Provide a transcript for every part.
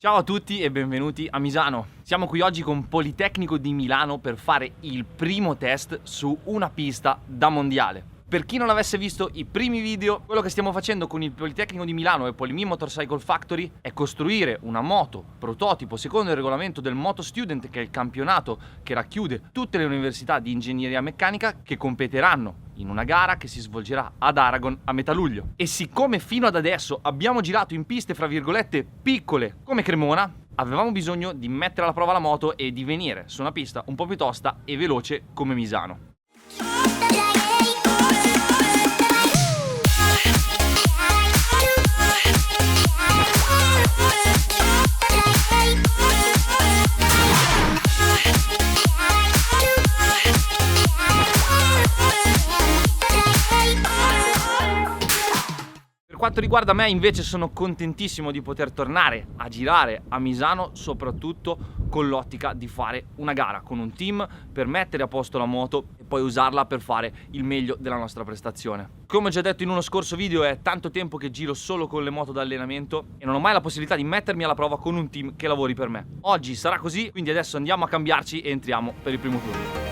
Ciao a tutti e benvenuti a Misano. Siamo qui oggi con Politecnico di Milano per fare il primo test su una pista da mondiale. Per chi non avesse visto i primi video, quello che stiamo facendo con il Politecnico di Milano e Polimi Motorcycle Factory è costruire una moto prototipo secondo il regolamento del Moto Student, che è il campionato che racchiude tutte le università di ingegneria meccanica che competeranno in una gara che si svolgerà ad Aragon a metà luglio. E siccome fino ad adesso abbiamo girato in piste fra virgolette piccole come Cremona, avevamo bisogno di mettere alla prova la moto e di venire su una pista un po' più tosta e veloce come Misano. Per quanto riguarda me, invece, sono contentissimo di poter tornare a girare a Misano, soprattutto con l'ottica di fare una gara con un team per mettere a posto la moto e poi usarla per fare il meglio della nostra prestazione. Come ho già detto in uno scorso video, è tanto tempo che giro solo con le moto da allenamento e non ho mai la possibilità di mettermi alla prova con un team che lavori per me. Oggi sarà così, quindi adesso andiamo a cambiarci e entriamo per il primo turno.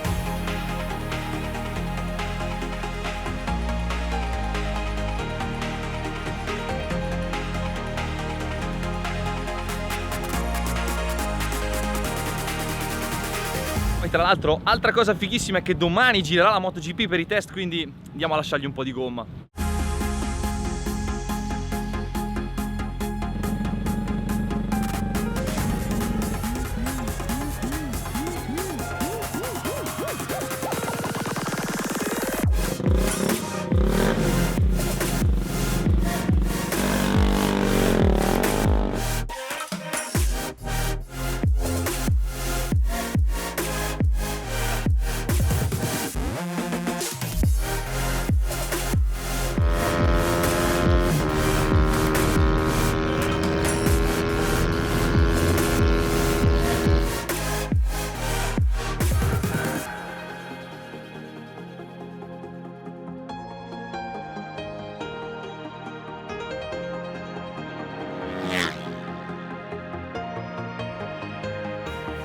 Poi tra l'altro, altra cosa fighissima è che domani girerà la MotoGP per i test, quindi andiamo a lasciargli un po' di gomma.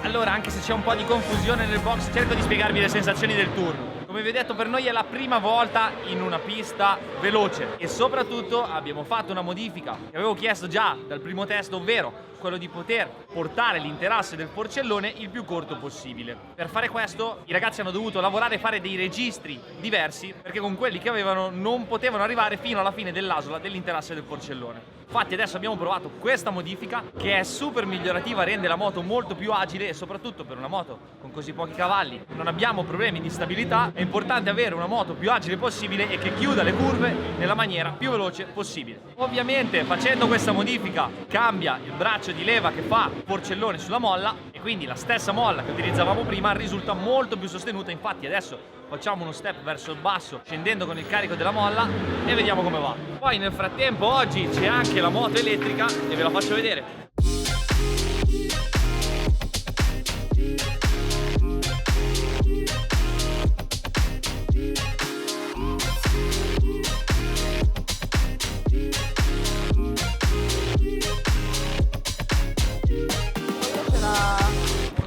Allora, anche se c'è un po' di confusione nel box, cerco di spiegarvi le sensazioni del turno. Come vi ho detto, per noi è la prima volta in una pista veloce e soprattutto abbiamo fatto una modifica che avevo chiesto già dal primo test, ovvero quello di poter portare l'interasse del porcellone il più corto possibile. Per fare questo i ragazzi hanno dovuto lavorare e fare dei registri diversi, perché con quelli che avevano non potevano arrivare fino alla fine dell'asola dell'interasse del porcellone. Infatti adesso abbiamo provato questa modifica che è super migliorativa, rende la moto molto più agile e soprattutto per una moto con così pochi cavalli non abbiamo problemi di stabilità. È importante avere una moto più agile possibile e che chiuda le curve nella maniera più veloce possibile. Ovviamente facendo questa modifica cambia il braccio di leva che fa il porcellone sulla molla e quindi la stessa molla che utilizzavamo prima risulta molto più sostenuta. Infatti adesso facciamo uno step verso il basso scendendo con il carico della molla e vediamo come va. Poi nel frattempo oggi c'è anche la moto elettrica e ve la faccio vedere.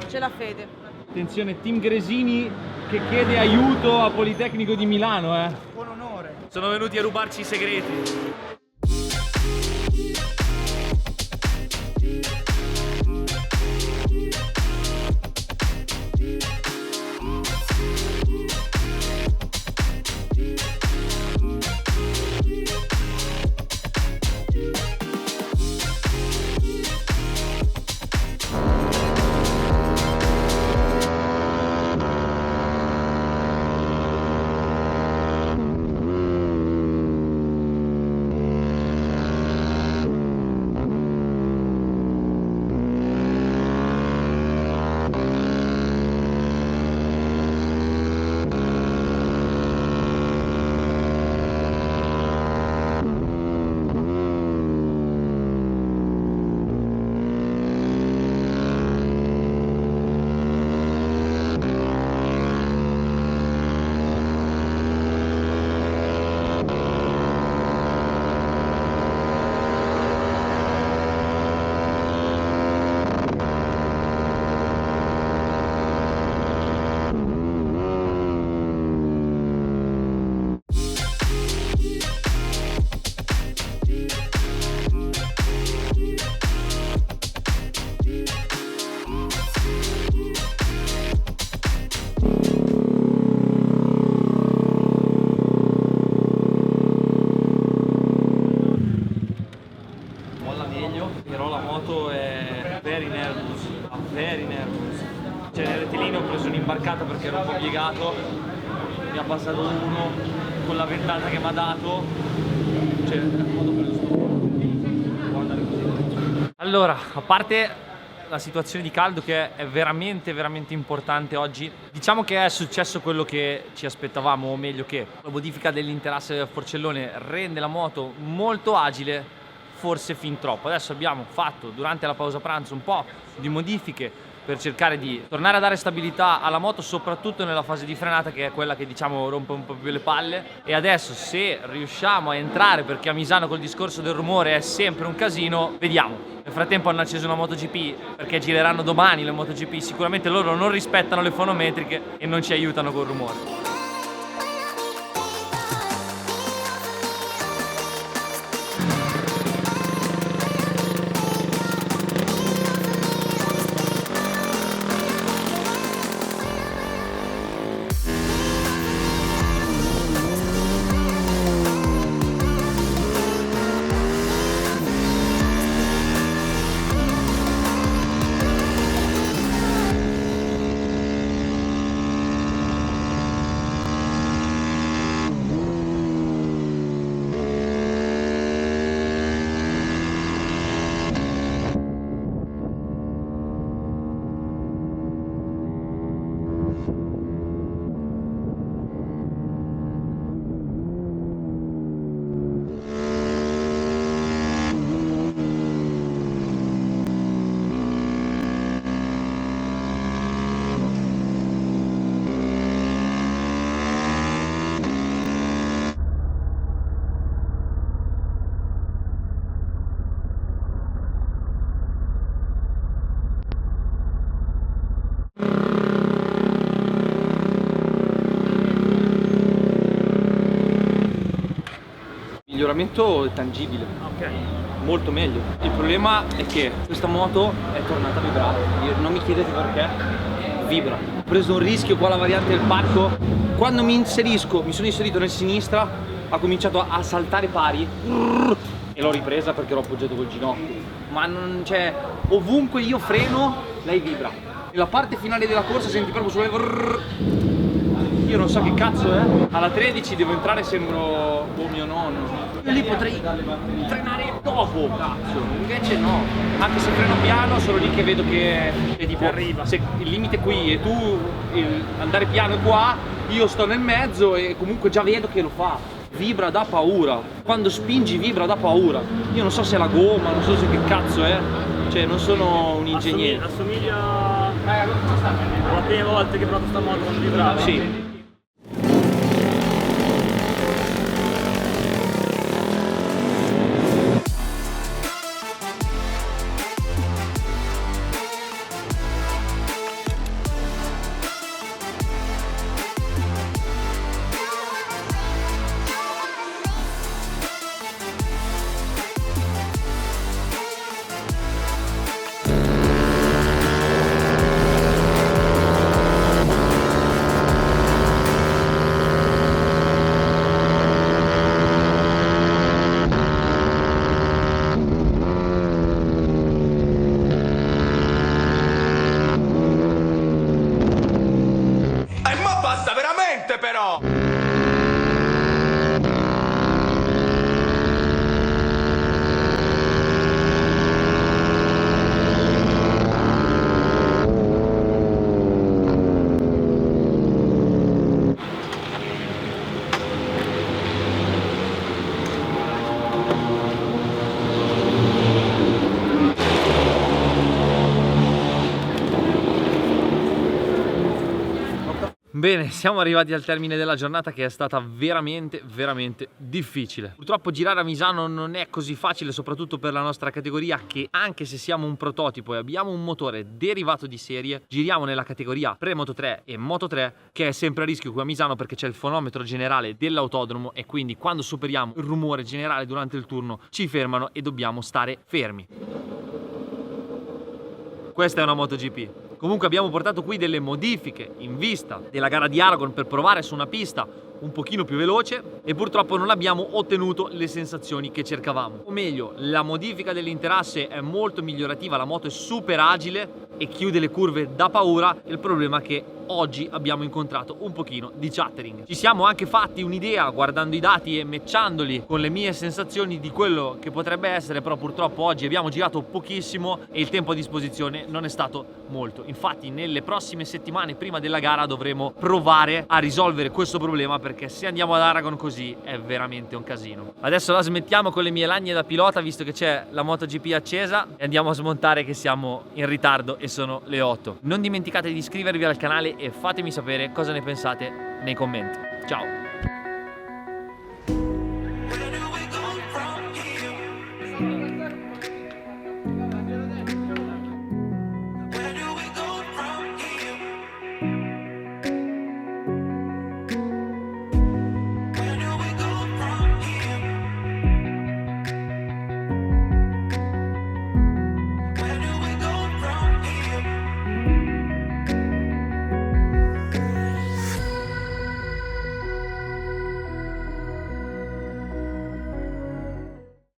C'è la fede. Attenzione, Team Gresini che chiede aiuto a Politecnico di Milano, Con onore. Sono venuti a rubarci i segreti. very nervous, very nervous. Cioè nel rettilineo ho preso un'imbarcata perché ero un po' piegato, mi ha passato uno con la ventata che mi ha dato, cioè modo per guardare così. Allora, a parte la situazione di caldo che è veramente importante oggi, diciamo che è successo quello che ci aspettavamo, o meglio che la modifica dell'interasse forcellone rende la moto molto agile, forse fin troppo. Adesso abbiamo fatto durante la pausa pranzo un po' di modifiche per cercare di tornare a dare stabilità alla moto, soprattutto nella fase di frenata, che è quella che diciamo rompe un po' più le palle. E adesso, se riusciamo a entrare, perché a Misano col discorso del rumore è sempre un casino, vediamo. Nel frattempo hanno acceso una MotoGP perché gireranno domani le MotoGP, sicuramente loro non rispettano le fonometriche e non ci aiutano col rumore. Miglioramento tangibile, ok, molto meglio. Il problema è che questa moto è tornata a vibrare. Non mi chiedete perché, vibra. Ho preso un rischio qua, la variante del parco. Quando mi sono inserito nel sinistra, ha cominciato a saltare pari e l'ho ripresa perché l'ho appoggiato col ginocchio. Ma non c'è, ovunque io freno, lei vibra. Nella parte finale della corsa senti proprio sulle. Io non so che cazzo è. Alla 13 devo entrare, sembro mio nonno. E lì potrei frenare dopo, cazzo. Invece no. Anche se freno piano, sono lì che vedo che tipo arriva. Se il limite qui e tu andare piano qua, io sto nel mezzo e comunque già vedo che lo fa. Vibra da paura. Quando spingi vibra da paura. Io non so se è la gomma, non so se che cazzo è. Cioè non sono un ingegnere. Assomiglia alla prima volta che ho provato sta moto quando vibrava. Sì. Però Bene, siamo arrivati al termine della giornata, che è stata veramente difficile. Purtroppo girare a Misano non è così facile, soprattutto per la nostra categoria, che anche se siamo un prototipo e abbiamo un motore derivato di serie, giriamo nella categoria pre-Moto 3 e Moto 3, che è sempre a rischio qui a Misano perché c'è il fonometro generale dell'autodromo e quindi quando superiamo il rumore generale durante il turno ci fermano e dobbiamo stare fermi. Questa è una MotoGP. Comunque abbiamo portato qui delle modifiche in vista della gara di Aragon per provare su una pista un pochino più veloce e purtroppo non abbiamo ottenuto le sensazioni che cercavamo. O meglio, la modifica dell'interasse è molto migliorativa, la moto è super agile e chiude le curve da paura. Il problema è che oggi abbiamo incontrato un pochino di chattering. Ci siamo anche fatti un'idea guardando i dati e matchandoli con le mie sensazioni di quello che potrebbe essere, però purtroppo oggi abbiamo girato pochissimo e il tempo a disposizione non è stato molto. Infatti nelle prossime settimane prima della gara dovremo provare a risolvere questo problema, perché se andiamo ad Aragon così è veramente un casino. Adesso la smettiamo con le mie lagne da pilota, visto che c'è la MotoGP accesa, e andiamo a smontare che siamo in ritardo e sono le 8. Non dimenticate di iscrivervi al canale e fatemi sapere cosa ne pensate nei commenti. Ciao!